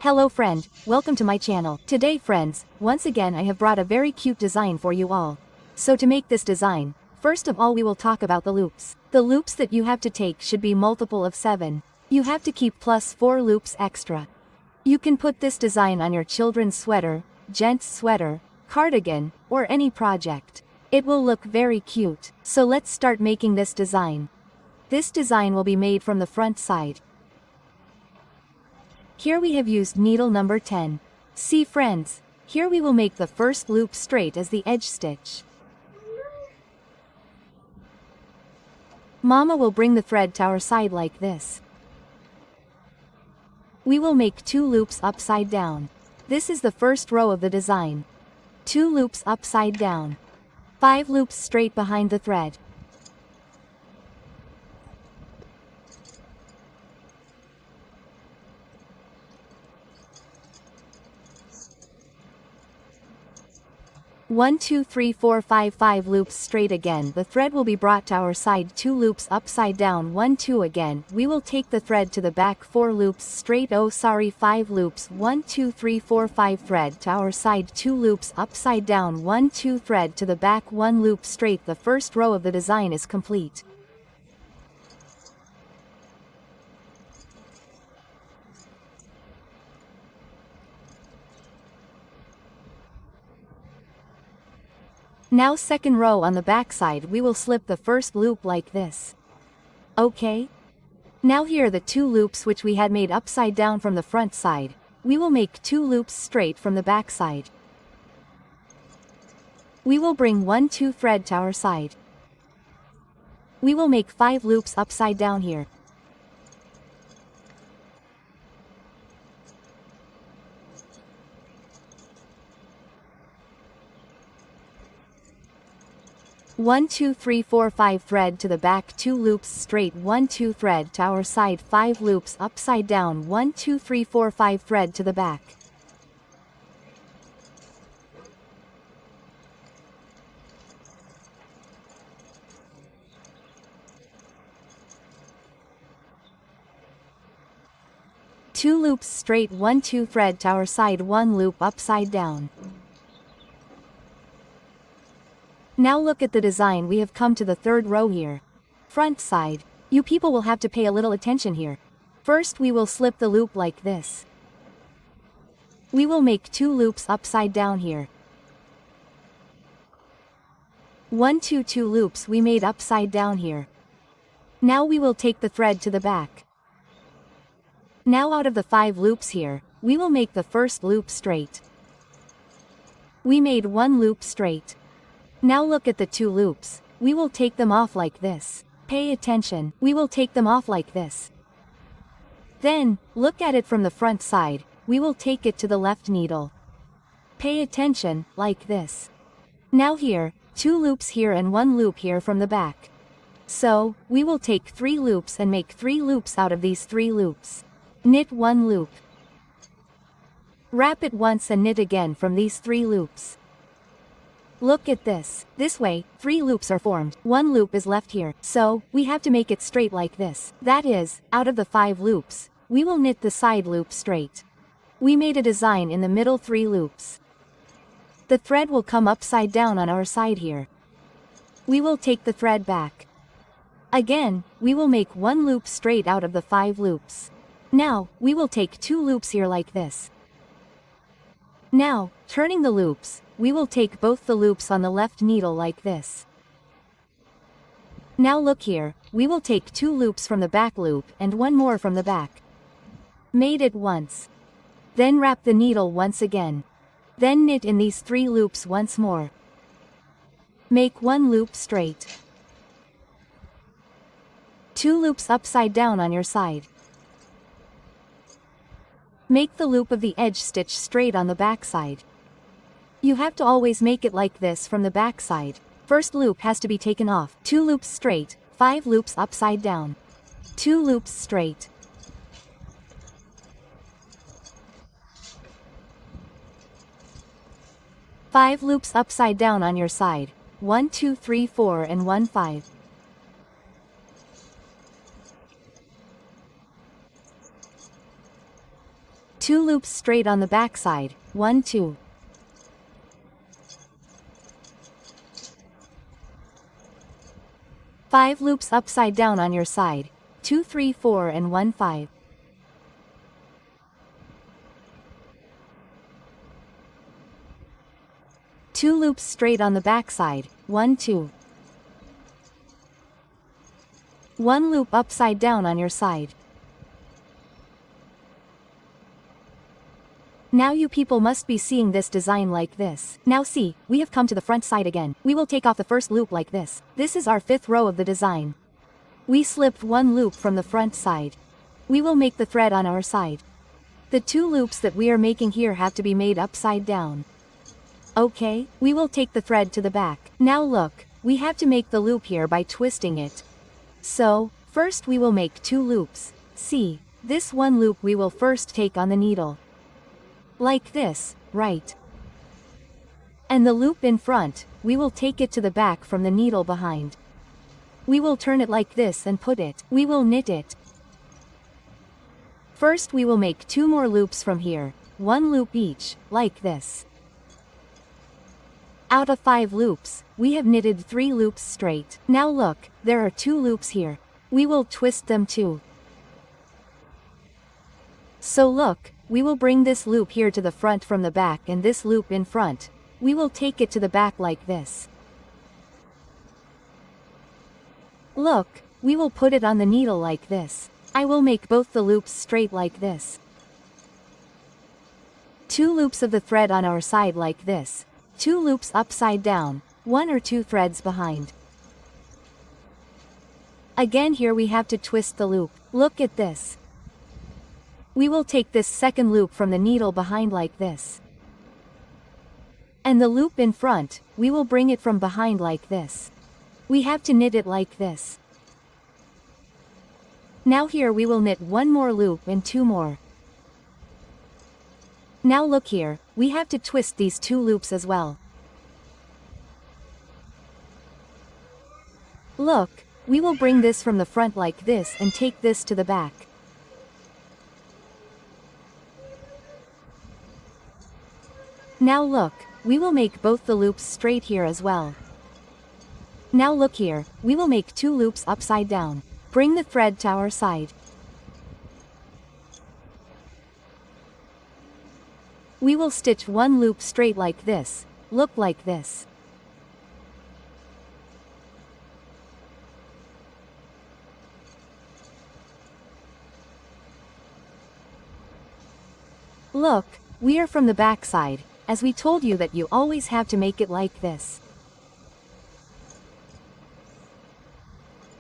Hello friend, welcome to my channel. Today friends, once again I have brought a very cute design for you all. So to make this design, first of all we will talk about the loops. The loops that you have to take should be multiple of 7. You have to keep plus 4 loops extra. You can put this design on your children's sweater, gents sweater, cardigan, or any project. It will look very cute. So let's start making this design. This design will be made from the front side. Here we have used needle number 10. See friends, here we will make the first loop straight as the edge stitch. Mama will bring the thread to our side like this. We will make 2 loops upside down. This is the first row of the design. 2 loops upside down. 5 loops straight behind the thread. One, 2, 3, 4, 5, 5 loops straight again. The thread will be brought to our side. 2 loops upside down. 1, 2 again. We will take the thread to the back. 4 loops straight. 5 loops. 1, 2, 3, 4, 5 thread to our side. 2 loops upside down. 1, 2 thread to the back. 1 loop straight. The first row of the design is complete. Now second row on the back side we will slip the first loop like this. Okay? Now here the 2 loops which we had made upside down from the front side, we will make 2 loops straight from the back side. We will bring 1, 2 thread to our side. We will make 5 loops upside down here. One, 2, 3, 4, 5 thread to the back. 2 loops straight. 1, 2 thread to our side. 5 loops upside down. 1, 2, 3, 4, 5 thread to the back. Two loops straight. 1, 2 thread to our side. 1 loop upside down. Now look at the design. We have come to the third row here. Front side. You people will have to pay a little attention here. First we will slip the loop like this. We will make 2 loops upside down here. 1, 2, 2 loops we made upside down here. Now we will take the thread to the back. Now out of the 5 loops here, we will make the first loop straight. We made 1 loop straight. Now look at the 2 loops, we will take them off like this. Pay attention, we will take them off like this. Then, look at it from the front side, we will take it to the left needle. Pay attention, like this. Now here, 2 loops here and 1 loop here from the back. So, we will take 3 loops and make 3 loops out of these 3 loops. Knit 1 loop. Wrap it once and knit again from these 3 loops. Look at this. This way, 3 loops are formed. 1 loop is left here. So, we have to make it straight like this. That is, out of the 5 loops, we will knit the side loop straight. We made a design in the middle 3 loops. The thread will come upside down on our side here. We will take the thread back. Again, we will make 1 loop straight out of the 5 loops. Now, we will take 2 loops here like this. Now, turning the loops, we will take both the loops on the left needle like this. Now look here, we will take 2 loops from the back loop and 1 more from the back. Made it once. Then wrap the needle once again. Then knit in these 3 loops once more. Make 1 loop straight. 2 loops upside down on your side. Make the loop of the edge stitch straight on the back side. You have to always make it like this from the back side. First loop has to be taken off. 2 loops straight, 5 loops upside down. 2 loops straight. Five loops upside down on your side. 1, 2, 3, 4 and 1, 5. 2 loops straight on the back side, 1 2. 5 loops upside down on your side, 2 3 4 and 1 5. 2 loops straight on the back side, 1 2. 1 loop upside down on your side. Now you people must be seeing this design like this. Now see, we have come to the front side again. We will take off the first loop like this. This is our 5th row of the design. We slipped 1 loop from the front side. We will make the thread on our side. The 2 loops that we are making here have to be made upside down. Okay, we will take the thread to the back. Now look, we have to make the loop here by twisting it. So, first we will make 2 loops. See, this 1 loop we will first take on the needle. Like this, right? And the loop in front, we will take it to the back from the needle behind. We will turn it like this and put it. We will knit it. First we will make 2 more loops from here, 1 loop each, like this. Out of 5 loops, we have knitted 3 loops straight. Now look, there are 2 loops here. We will twist them too. So look, we will bring this loop here to the front from the back and this loop in front. We will take it to the back like this. Look, we will put it on the needle like this. I will make both the loops straight like this. 2 loops of the thread on our side like this. 2 loops upside down, 1 or 2 threads behind. Again here we have to twist the loop. Look at this. We will take this second loop from the needle behind like this. And the loop in front, we will bring it from behind like this. We have to knit it like this. Now here we will knit 1 more loop and 2 more. Now look here, we have to twist these 2 loops as well. Look, we will bring this from the front like this and take this to the back. Now look, we will make both the loops straight here as well. Now look here, we will make 2 loops upside down. Bring the thread to our side. We will stitch 1 loop straight like this, look like this. Look, we are from the back side, as we told you that you always have to make it like this.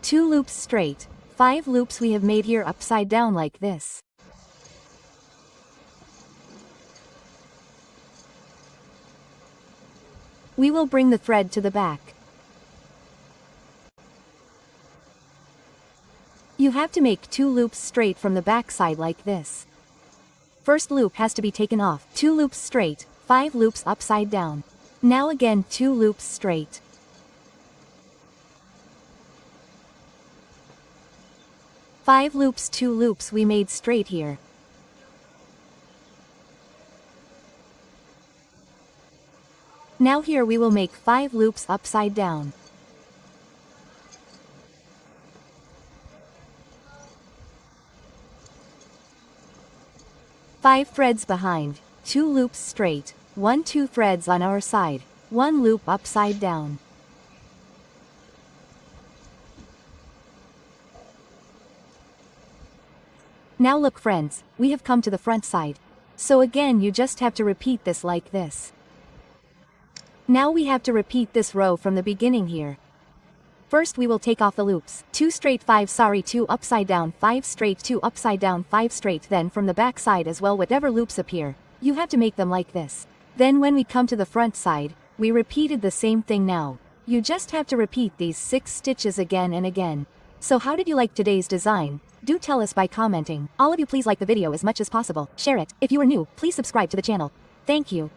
2 loops straight, 5 loops we have made here upside down like this. We will bring the thread to the back. You have to make 2 loops straight from the back side like this. First loop has to be taken off. 2 loops straight, 5 loops upside down. Now again 2 loops straight. Five loops, 2 loops we made straight here. Now here we will make 5 loops upside down. Five threads behind, 2 loops straight, 1 2 threads on our side, 1 loop upside down. Now look friends, we have come to the front side. So again you just have to repeat this like this. Now we have to repeat this row from the beginning here. First we will take off the loops. 2 straight 2 upside down 5 straight 2 upside down 5 straight, then from the back side as well whatever loops appear, you have to make them like this. Then when we come to the front side, we repeated the same thing now. You just have to repeat these 6 stitches again and again. So how did you like today's design? Do tell us by commenting. All of you please like the video as much as possible. Share it. If you are new, please subscribe to the channel. Thank you.